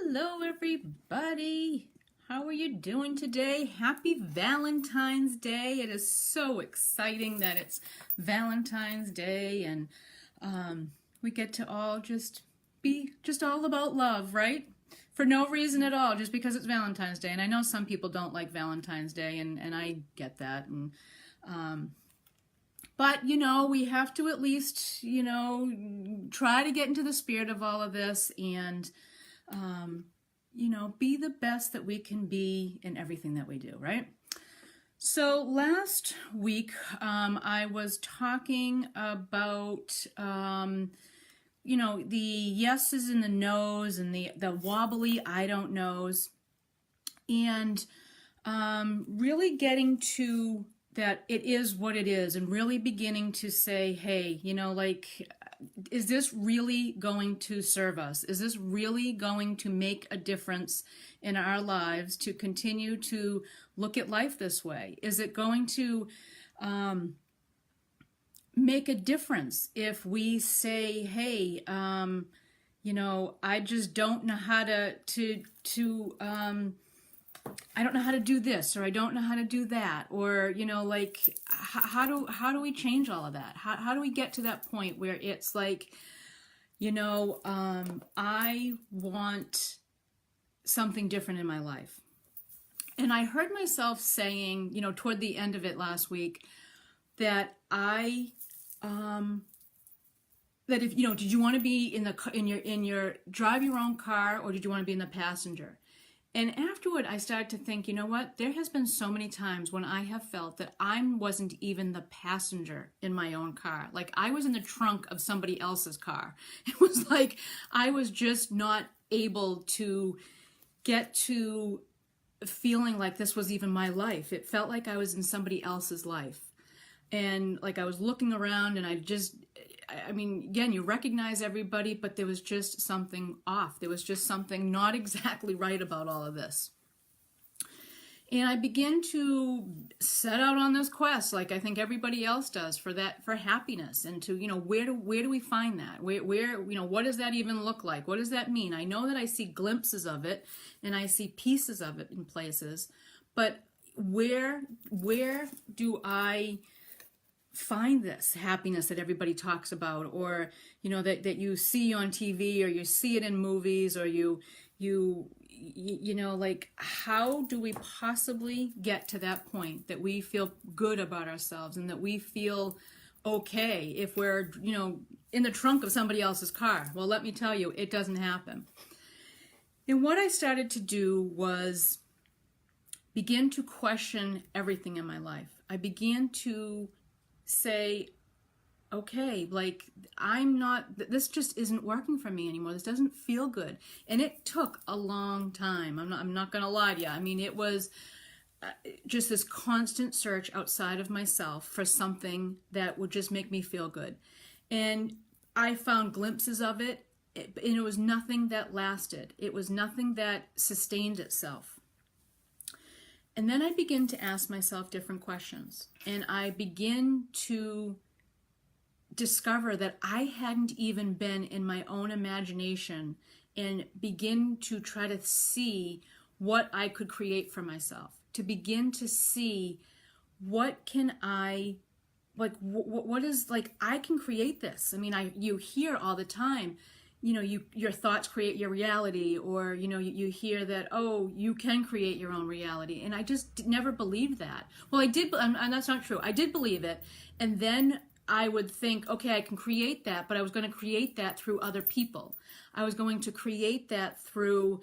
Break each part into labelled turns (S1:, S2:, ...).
S1: Hello, everybody. How are you doing today? Happy Valentine's Day. It is so exciting that it's Valentine's Day and we get to all just be all about love, right? For no reason at all, just because it's Valentine's Day. And I know some people don't like Valentine's Day, and I get that. But, we have to at least, try to get into the spirit of all of this and, be the best that we can be in everything that we do, right? So last week, I was talking about, the yeses and the nos and the wobbly I don't knows, and really getting to that it is what it is, and really beginning to say, hey, is this really going to serve us? Is this really going to make a difference in our lives to continue to look at life this way? Is it going to make a difference if we say, hey, I just don't know how I don't know how to do this, or I don't know how to do that, or, how do we change all of that? How do we get to that point where it's like, I want something different in my life? And I heard myself saying, toward the end of it last week, that that if, did you want to be in your drive your own car, or did you want to be in the passenger? And afterward, I started to think, there has been so many times when I have felt that I wasn't even the passenger in my own car. Like I was in the trunk of somebody else's car. It was like I was just not able to get to feeling like this was even my life. It felt like I was in somebody else's life. And like I was looking around and again, you recognize everybody, but there was just something off. There was just something not exactly right about all of this. And I began to set out on this quest, like I think everybody else does, for happiness, and to, where do we find that? Where what does that even look like? What does that mean? I know that I see glimpses of it and I see pieces of it in places, but where do I find this happiness that everybody talks about, or that you see on TV, or you see it in movies, or like how do we possibly get to that point that we feel good about ourselves and that we feel okay if we're in the trunk of somebody else's car? Well, let me tell you, it doesn't happen. And what I started to do was begin to question everything in my life. I began to say, okay, like this just isn't working for me anymore. This doesn't feel good. And it took a long time. I'm not going to lie to you. I mean, it was just this constant search outside of myself for something that would just make me feel good. And I found glimpses of it, and it was nothing that lasted. It was nothing that sustained itself. And then I begin to ask myself different questions. And I begin to discover that I hadn't even been in my own imagination, and begin to try to see what I could create for myself. To begin to see what can I, what is, I can create this. I mean, you hear all the time, your thoughts create your reality, or, you hear that, oh, you can create your own reality. And I just never believed that. Well, I did, and that's not true. I did believe it. And then I would think, okay, I can create that, but I was going to create that through other people. I was going to create that through,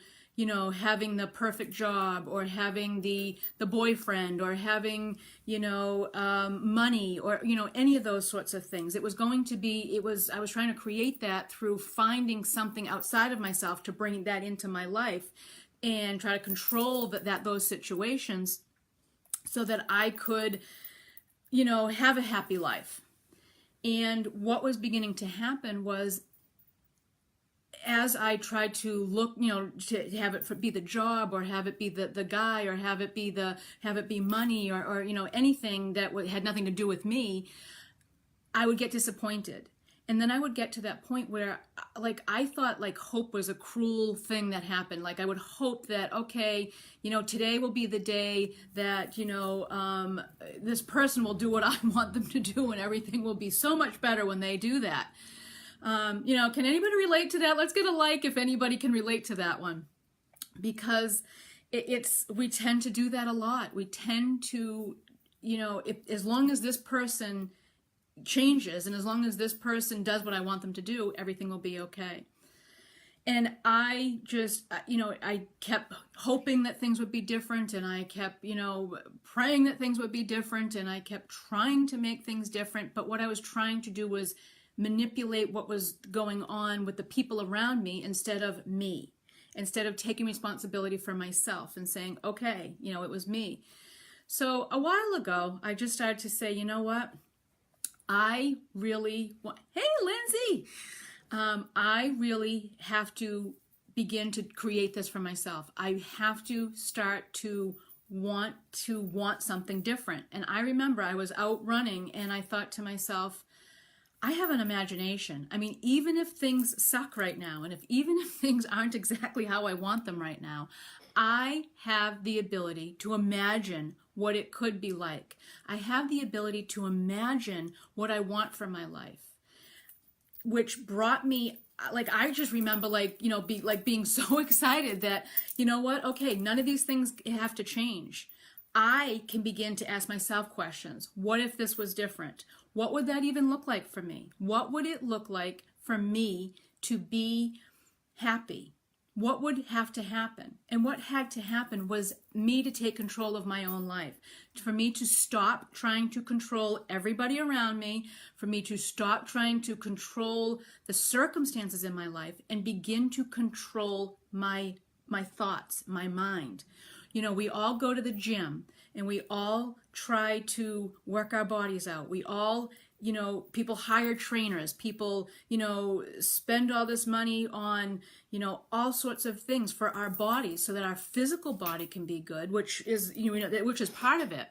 S1: having the perfect job, or having the boyfriend, or having, money, or, any of those sorts of things. It was going to be, I was trying to create that through finding something outside of myself to bring that into my life and try to control those situations so that I could, have a happy life. And what was beginning to happen was, as I tried to look, to have it be the job, or have it be the guy, or have it be money, or anything that had nothing to do with me, I would get disappointed. And then I would get to that point where, like, I thought like hope was a cruel thing that happened. Like, I would hope that, okay, today will be the day that, this person will do what I want them to do, and everything will be so much better when they do that. Can anybody relate to that? Let's get a like if anybody can relate to that one. Because we tend to do that a lot. We tend to, as long as this person changes and as long as this person does what I want them to do, everything will be okay. And I just, I kept hoping that things would be different, and I kept, praying that things would be different, and I kept trying to make things different. But what I was trying to do was manipulate what was going on with the people around me instead of me. Instead of taking responsibility for myself and saying, okay, it was me. So a while ago, I just started to say, you know what? I really want, hey, Lindsay, I really have to begin to create this for myself. I have to start to want something different. And I remember I was out running and I thought to myself, I have an imagination. I mean, even if things suck right now, and even if things aren't exactly how I want them right now, I have the ability to imagine what it could be like. I have the ability to imagine what I want for my life, which brought me, like, I just remember, being so excited that, you know what? Okay, none of these things have to change. I can begin to ask myself questions. What if this was different? What would that even look like for me? What would it look like for me to be happy? What would have to happen? And what had to happen was me to take control of my own life, for me to stop trying to control everybody around me, for me to stop trying to control the circumstances in my life and begin to control my thoughts, my mind. We all go to the gym and we all try to work our bodies out. We all, people hire trainers, people, spend all this money on, all sorts of things for our bodies so that our physical body can be good, which is, which is part of it.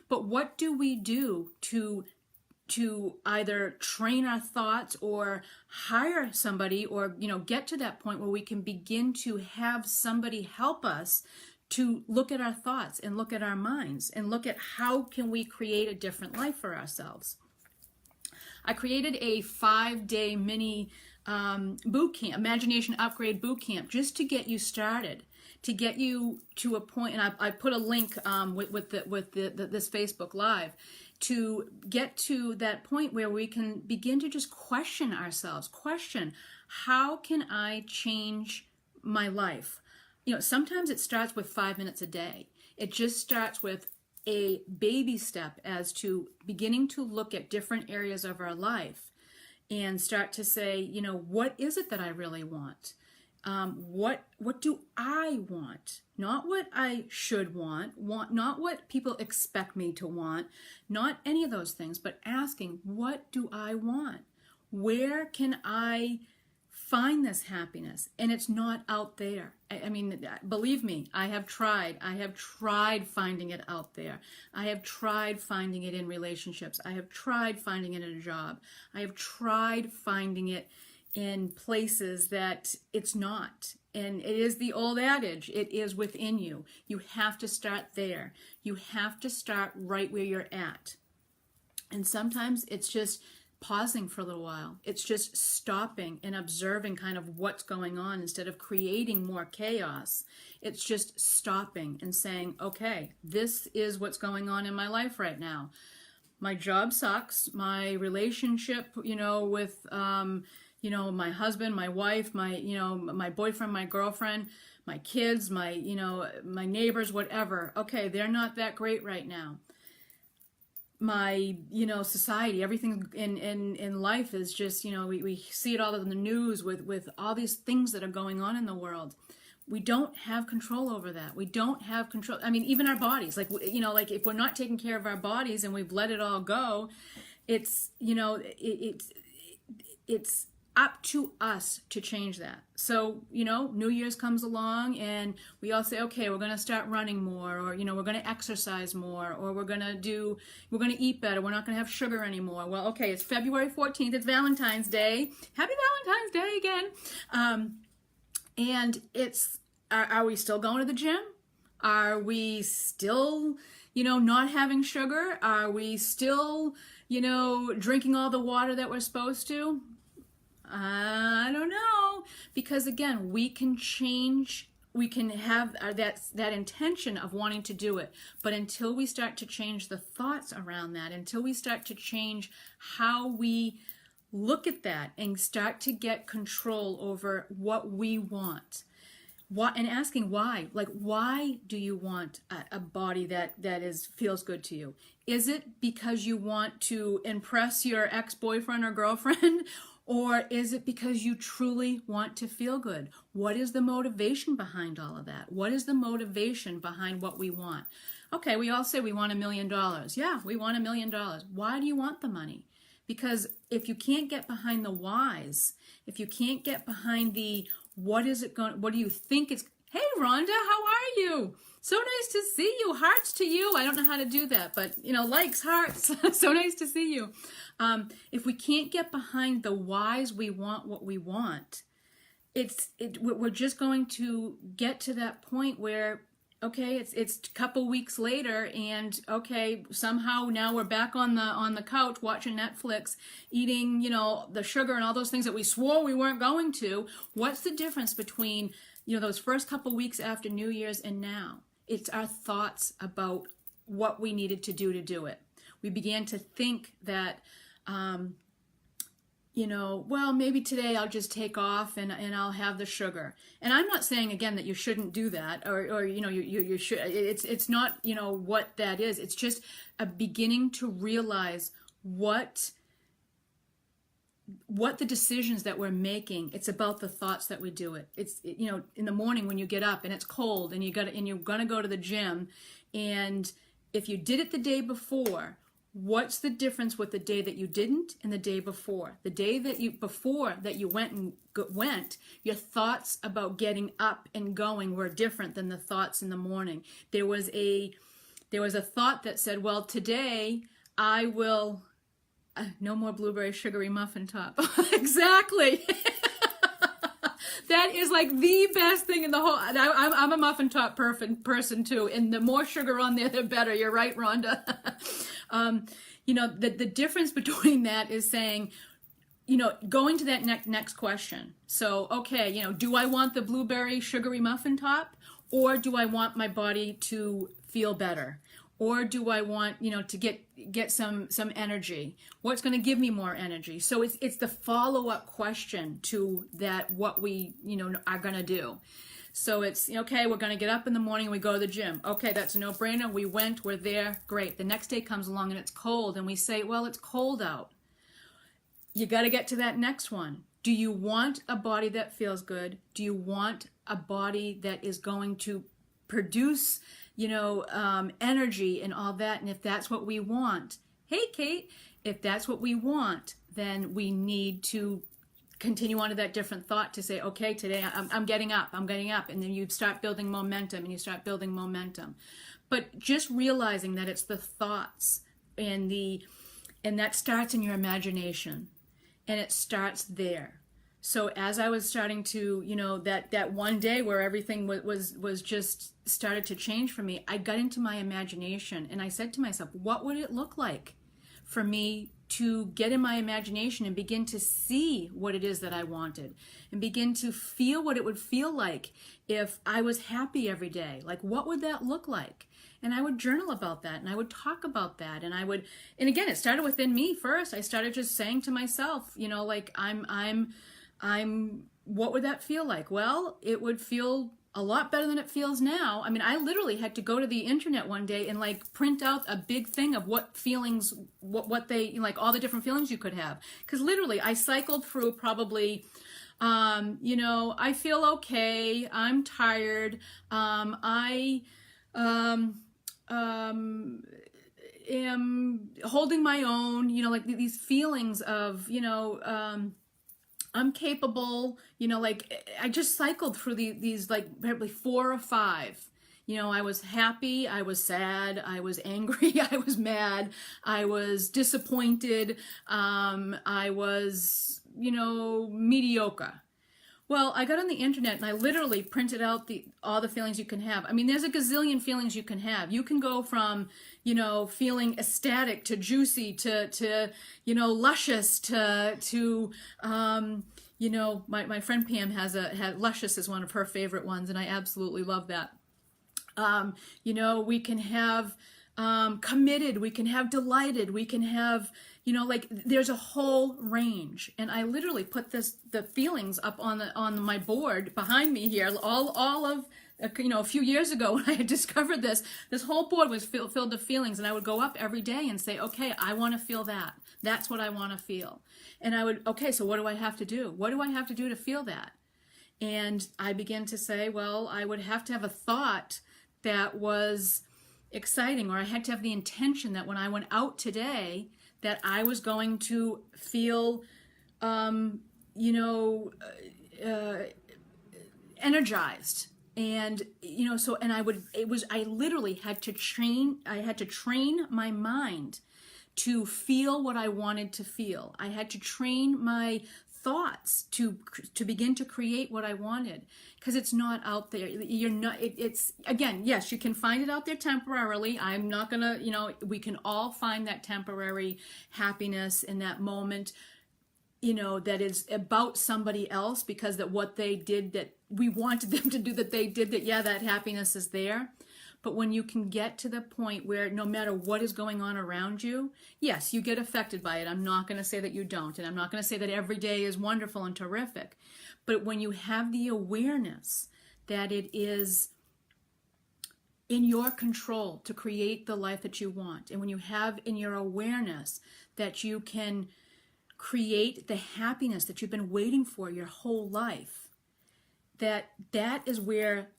S1: But what do we do to either train our thoughts or hire somebody or, get to that point where we can begin to have somebody help us to look at our thoughts and look at our minds and look at how can we create a different life for ourselves. I created a 5-day mini boot camp, imagination upgrade boot camp, just to get you started, to get you to a point. And I put a link with this Facebook Live to get to that point where we can begin to just question ourselves. Question, how can I change my life? Sometimes it starts with 5 minutes a day. It just starts with a baby step as to beginning to look at different areas of our life and start to say, what is it that I really want? What do I want? Not what I should want, not what people expect me to want, not any of those things, but asking, what do I want? Where can I find this happiness? And it's not out there. I mean, believe me, I have tried finding it out there. I have tried finding it in relationships. I have tried finding it in a job. I have tried finding it in places that it's not. And it is the old adage, it is within you. You have to start there. You have to start right where you're at. And sometimes it's just pausing for a little while. It's just stopping and observing kind of what's going on instead of creating more chaos. It's just stopping and saying, okay, this is what's going on in my life right now. My job sucks. My relationship, with, my husband, my wife, my boyfriend, my girlfriend, my kids, my neighbors, whatever. Okay, they're not that great right now. My, society, everything in life is just, we see it all in the news with all these things that are going on in the world. We don't have control over that. We don't have control. I mean, even our bodies, like if we're not taking care of our bodies and we've let it all go, it's up to us to change that. So, New Year's comes along and we all say, okay, we're going to start running more, or, we're going to exercise more, or we're going to eat better. We're not going to have sugar anymore. Well, okay, it's February 14th. It's Valentine's Day. Happy Valentine's Day again. And are we still going to the gym? Are we still, not having sugar? Are we still, drinking all the water that we're supposed to? I don't know, because again, we can change, we can have that intention of wanting to do it, but until we start to change the thoughts around that, until we start to change how we look at that and start to get control over what we want, and asking why, like, why do you want a body that feels good to you? Is it because you want to impress your ex-boyfriend or girlfriend? Or is it because you truly want to feel good? What is the motivation behind all of that? What is the motivation behind what we want? Okay, we all say we want $1 million. Yeah, we want $1 million. Why do you want the money? Because if you can't get behind the whys, if you can't get behind the what do you think it's, hey Rhonda, how are you? So nice to see you. Hearts to you. I don't know how to do that, but likes, hearts. So nice to see you. If we can't get behind the whys we want what we want, we're just going to get to that point where, okay, it's a couple weeks later, and okay, somehow now we're back on the couch watching Netflix, eating the sugar and all those things that we swore we weren't going to. What's the difference between those first couple weeks after New Year's and now? It's our thoughts about what we needed to do it. We began to think that, well, maybe today I'll just take off and I'll have the sugar. And I'm not saying again that you shouldn't do that, or you should. It's not what that is. It's just a beginning to realize what the decisions that we're making. It's about the thoughts that we do it. It's in the morning when you get up and it's cold and you're gonna go to the gym, and if you did it the day before, what's the difference with the day that you didn't and the day before? The day that you went, your thoughts about getting up and going were different than the thoughts in the morning. There was a thought that said, well, today I will no more blueberry sugary muffin top. Exactly. That is like the best thing in the whole. I'm a muffin top person too, and the more sugar on there, the better. You're right, Rhonda. The difference between that is saying, going to that next question. So, okay, do I want the blueberry sugary muffin top, or do I want my body to feel better? Or do I want, to get some energy? What's going to give me more energy? So it's the follow-up question to that, what we, are going to do. So it's, okay, we're going to get up in the morning and we go to the gym. Okay, that's a no-brainer. We went, we're there, great. The next day comes along and it's cold, and we say, well, it's cold out. You got to get to that next one. Do you want a body that feels good? Do you want a body that is going to produce energy and all that? And if that's what we want, hey, Kate, if that's what we want, then we need to continue on to that different thought to say, okay, today I'm getting up. And then you start building momentum. But just realizing that it's the thoughts and that starts in your imagination, and it starts there. So as I was starting to, that one day where everything was just started to change for me, I got into my imagination and I said to myself, what would it look like for me to get in my imagination and begin to see what it is that I wanted, and begin to feel what it would feel like if I was happy every day? Like, what would that look like? And I would journal about that, and I would talk about that, and again, it started within me first. I started just saying to myself, like, what would that feel like? Well, it would feel a lot better than it feels now. I mean, I literally had to go to the internet one day and print out a big thing of what feelings, what they, all the different feelings you could have. Because literally I cycled through probably, I feel okay, I'm tired, I am holding my own, these feelings of, I'm capable, like I just cycled through these like probably 4 or 5. I was happy, I was sad, I was angry, I was mad, I was disappointed, I was, mediocre. Well, I got on the internet and I literally printed out all the feelings you can have. I mean, there's a gazillion feelings you can have. You can go from, feeling ecstatic to juicy to luscious to my friend Pam had luscious is one of her favorite ones, and I absolutely love that. We can have committed, we can have delighted, we can have, like there's a whole range. And I literally put the feelings up on my board behind me here, all of, a few years ago when I had discovered this whole board was filled with feelings, and I would go up every day and say, okay, I want to feel that. That's what I want to feel. And I would, okay, so what do I have to do? What do I have to do to feel that? And I began to say, well, I would have to have a thought that was exciting, or I had to have the intention that when I went out today, that I was going to feel, energized. And, I literally had to train my mind to feel what I wanted to feel. I had to train my thoughts to begin to create what I wanted, because it's not out there. You're not, it's again, yes, you can find it out there temporarily. I'm not gonna, we can all find that temporary happiness in that moment, that is about somebody else, because that what they did that we wanted them to do, that they did that, yeah, that happiness is there. But when you can get to the point where no matter what is going on around you, yes, you get affected by it. I'm not going to say that you don't. And I'm not going to say that every day is wonderful and terrific. But when you have the awareness that it is in your control to create the life that you want, and when you have in your awareness that you can create the happiness that you've been waiting for your whole life, that is where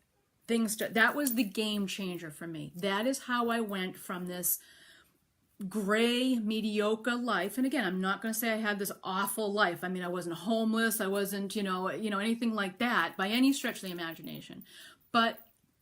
S1: that was the game changer for me. That is how I went from this gray, mediocre life. And again, I'm not going to say I had this awful life. I mean, I wasn't homeless. I wasn't, anything like that by any stretch of the imagination. But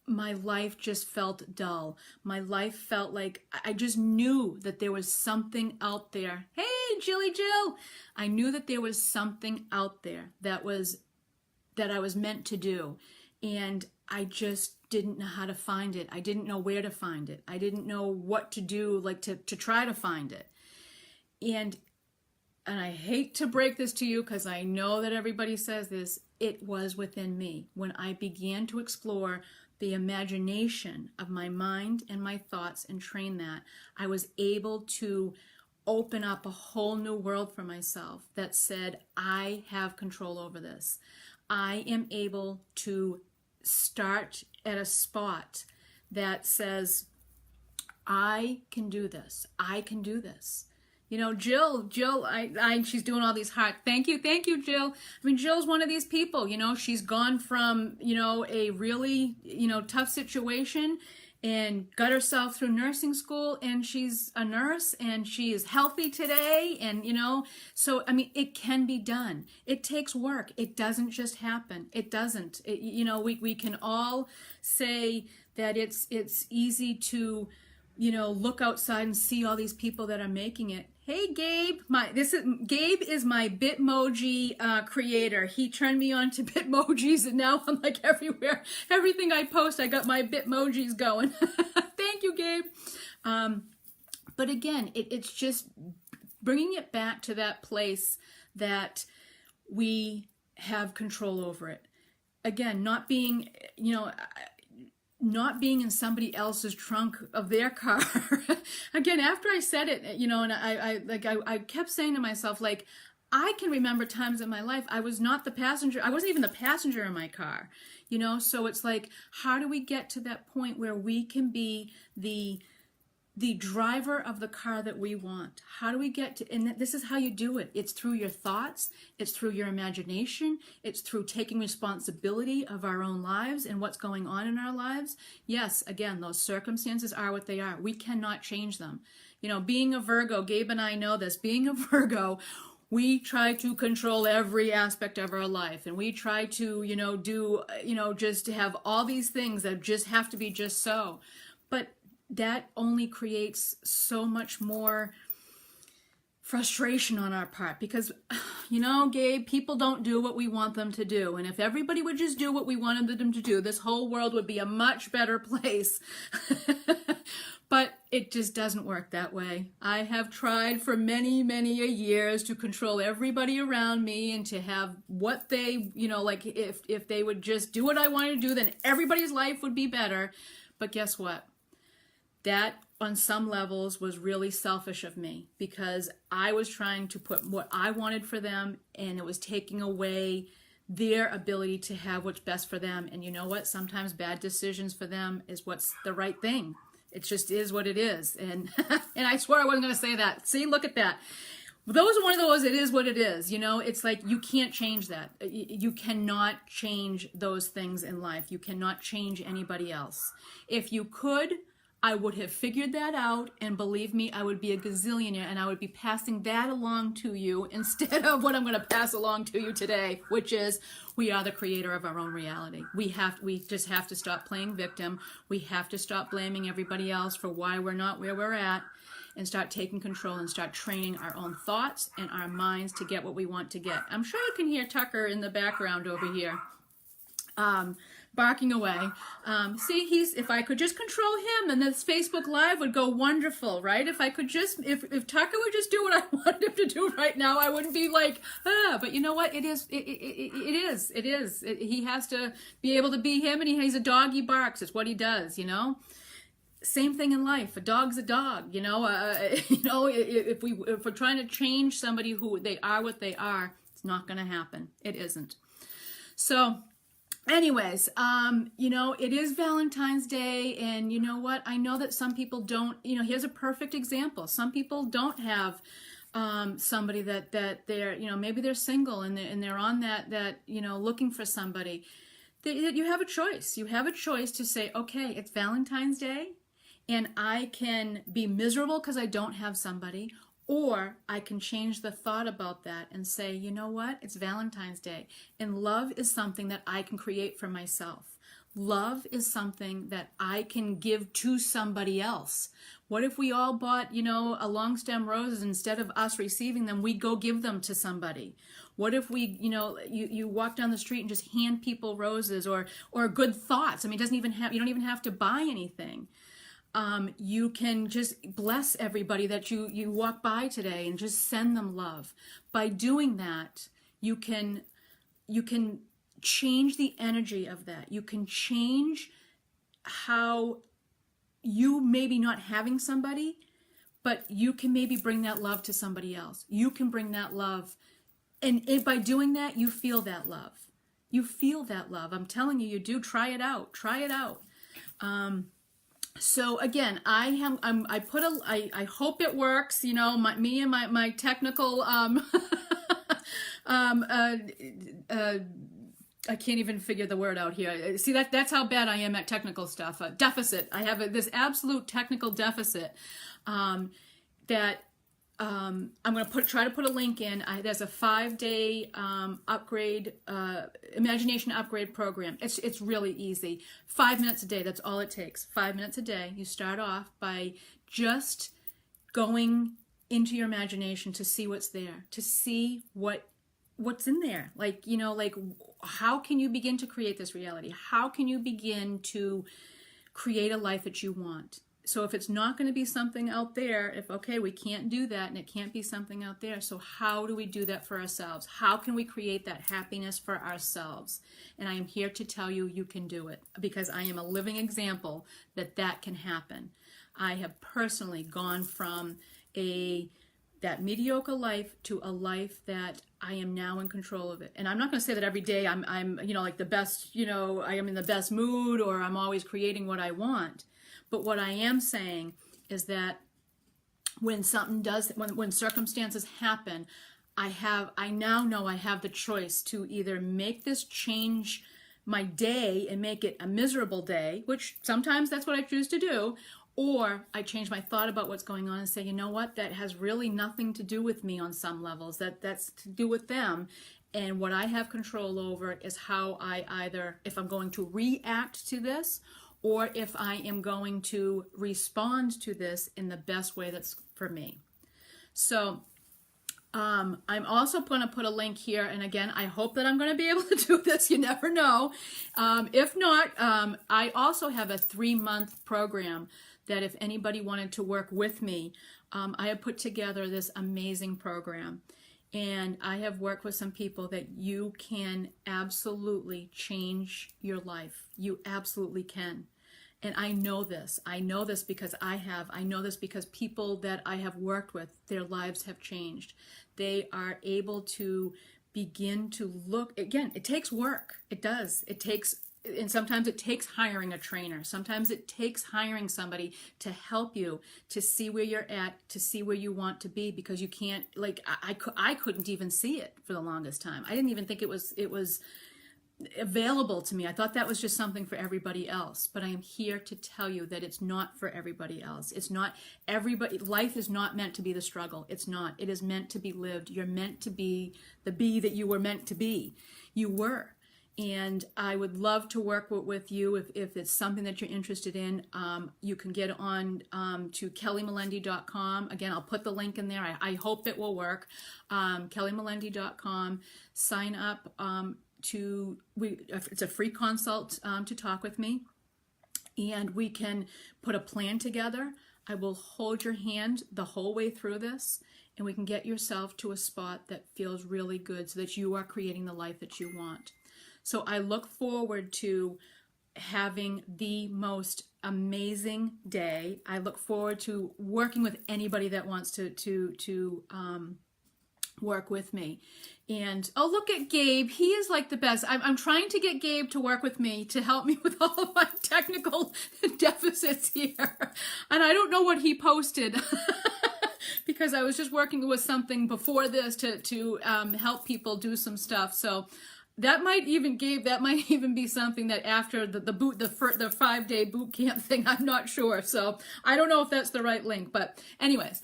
S1: my life just felt dull. My life felt like I just knew that there was something out there. Hey, Jilly Jill! I knew that there was something out there that I was meant to do. And I just didn't know how to find it. I didn't know where to find it. I didn't know what to do, like to try to find it. And I hate to break this to you, because I know that everybody says this, it was within me. When I began to explore the imagination of my mind and my thoughts and train that, I was able to open up a whole new world for myself that said, I have control over this. I am able to start at a spot that says, I can do this. I can do this. Jill, she's doing all these heart. Thank you, Jill. I mean, Jill's one of these people, she's gone from, a really, tough situation and got herself through nursing school, and she's a nurse, and she is healthy today, and so I mean, it can be done. It takes work. It doesn't just happen. It doesn't. We can all say that it's easy to look outside and see all these people that are making it. Hey, Gabe, Gabe is my Bitmoji creator. He turned me on to Bitmojis, and now I'm like everywhere. Everything I post, I got my Bitmojis going. Thank you, Gabe. But again, it's just bringing it back to that place that we have control over it. Again, not being in somebody else's trunk of their car. Again, after I said it, and I kept saying to myself, like, I can remember times in my life I was not the passenger. I wasn't even the passenger in my car, so it's like, how do we get to that point where we can be the driver of the car that we want? How do we get to, and this is how you do it. It's through your thoughts. It's through your imagination. It's through taking responsibility of our own lives and what's going on in our lives. Yes, again, those circumstances are what they are. We cannot change them. Being a Virgo, Gabe and I know this, being a Virgo, we try to control every aspect of our life, and we try to, do, just to have all these things that just have to be just so. But that only creates so much more frustration on our part, because, Gabe, people don't do what we want them to do. And if everybody would just do what we wanted them to do, this whole world would be a much better place. But it just doesn't work that way. I have tried for many, many a years to control everybody around me and to have what they, like if they would just do what I wanted to do, then everybody's life would be better. But guess what? That on some levels was really selfish of me, because I was trying to put what I wanted for them, and it was taking away their ability to have what's best for them. And you know what? Sometimes bad decisions for them is what's the right thing. It just is what it is. And and I swear I wasn't going to say that. See, look at that. Those are one of those, it is what it is. It's like you can't change that. You cannot change those things in life. You cannot change anybody else. If you could, I would have figured that out, and believe me, I would be a gazillionaire, and I would be passing that along to you instead of what I'm going to pass along to you today, which is we are the creator of our own reality. We just have to stop playing victim. We have to stop blaming everybody else for why we're not where we're at, and start taking control and start training our own thoughts and our minds to get what we want to get. I'm sure you can hear Tucker in the background over here. Barking away. See, if I could just control him, and this Facebook Live would go wonderful, right? If I could just, if Tucker would just do what I wanted him to do right now, I wouldn't be like, but you know what? It is. He has to be able to be him, and he's a dog, he barks. It's what he does, Same thing in life. A dog's a dog, if we're trying to change somebody who they are what they are, it's not going to happen. It isn't. So, anyways, it is Valentine's Day, and you know what? I know that some people don't, here's a perfect example. Some people don't have somebody that they're, maybe they're single and they're on that looking for somebody. You have a choice. You have a choice to say, okay, it's Valentine's Day, and I can be miserable because I don't have somebody, or I can change the thought about that and say, you know what? It's Valentine's Day. And love is something that I can create for myself. Love is something that I can give to somebody else. What if we all bought, a long stem roses, instead of us receiving them, we go give them to somebody? What if we, you walk down the street and just hand people roses or good thoughts? I mean, you don't even have to buy anything. You can just bless everybody that you walk by today and just send them love. By doing that, you can change the energy of that. You can change how you maybe not having somebody, but you can maybe bring that love to somebody else. You can bring that love, and by doing that, you feel that love. You feel that love. I'm telling you, you do. Try it out. Try it out. So again, I hope it works. Me and my technical, I can't even figure the word out here. See, that's how bad I am at technical stuff. Deficit. I have this absolute technical deficit that I'm going to try to put a link in. There's a 5-day upgrade, imagination upgrade program. It's really easy. 5 minutes a day. That's all it takes. 5 minutes a day. You start off by just going into your imagination to see what's there, to see what's in there. Like how can you begin to create this reality? How can you begin to create a life that you want? So if it's not going to be something out there, we can't do that, and it can't be something out there, so how do we do that for ourselves? How can we create that happiness for ourselves? And I am here to tell you, you can do it, because I am a living example that can happen. I have personally gone from that mediocre life to a life that I am now in control of it. And I'm not going to say that every day I'm like the best, I am in the best mood, or I'm always creating what I want. But what I am saying is that when circumstances happen, I now know I have the choice to either make this change my day and make it a miserable day, which sometimes that's what I choose to do, Or I change my thought about what's going on and say, you know what, that has really nothing to do with me on some levels. That's to do with them. And what I have control over is how I either, if I'm going to react to this, or if I am going to respond to this in the best way that's for me. So I'm also going to put a link here, and again, I hope that I'm going to be able to do this. You never know. If not, I also have a 3-month program that if anybody wanted to work with me, I have put together this amazing program. And I have worked with some people that you can absolutely change your life. You absolutely can. And I know this. I know this because I have. I know this because people that I have worked with, their lives have changed. They are able to begin to look. Again, it takes work. It does. It takes, and sometimes it takes hiring a trainer. Sometimes it takes hiring somebody to help you to see where you're at, to see where you want to be, because you can't, like, I couldn't even see it for the longest time. I didn't even think it was available to me. I thought that was just something for everybody else, but I am here to tell you that it's not for everybody else. It's not everybody. Life is not meant to be the struggle. It's not. It is meant to be lived. You're meant to be the bee that you were meant to be. You were. And I would love to work with you if it's something that you're interested in. You can get on to kellymelendi.com. Again, I'll put the link in there. I hope it will work. kellymelendi.com. Sign up. It's a free consult to talk with me, and we can put a plan together. I will hold your hand the whole way through this, and we can get yourself to a spot that feels really good so that you are creating the life that you want. So I look forward to having the most amazing day. I look forward to working with anybody that wants to work with me. And oh, look at Gabe. He is like the best. I'm trying to get Gabe to work with me to help me with all of my technical deficits here. And I don't know what he posted because I was just working with something before this to help people do some stuff. So that might even be something that after the 5-day boot camp thing, I'm not sure. So I don't know if that's the right link, but anyways,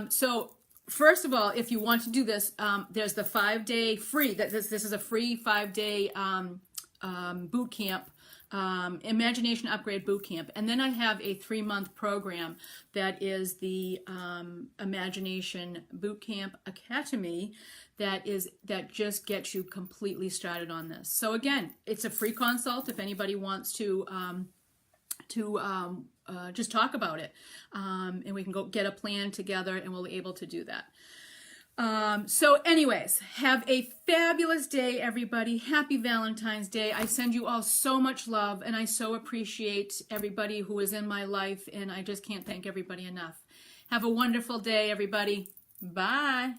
S1: so first of all, if you want to do this, there's the 5-day free. This is a free 5-day boot camp, Imagination Upgrade Boot Camp, and then I have a 3-month program that is the Imagination Boot Camp Academy. That just gets you completely started on this. So again, it's a free consult if anybody wants to just talk about it, and we can go get a plan together, and we'll be able to do that. So anyways, have a fabulous day, everybody. Happy Valentine's Day. I send you all so much love, and I so appreciate everybody who is in my life, and I just can't thank everybody enough. Have a wonderful day, everybody. Bye.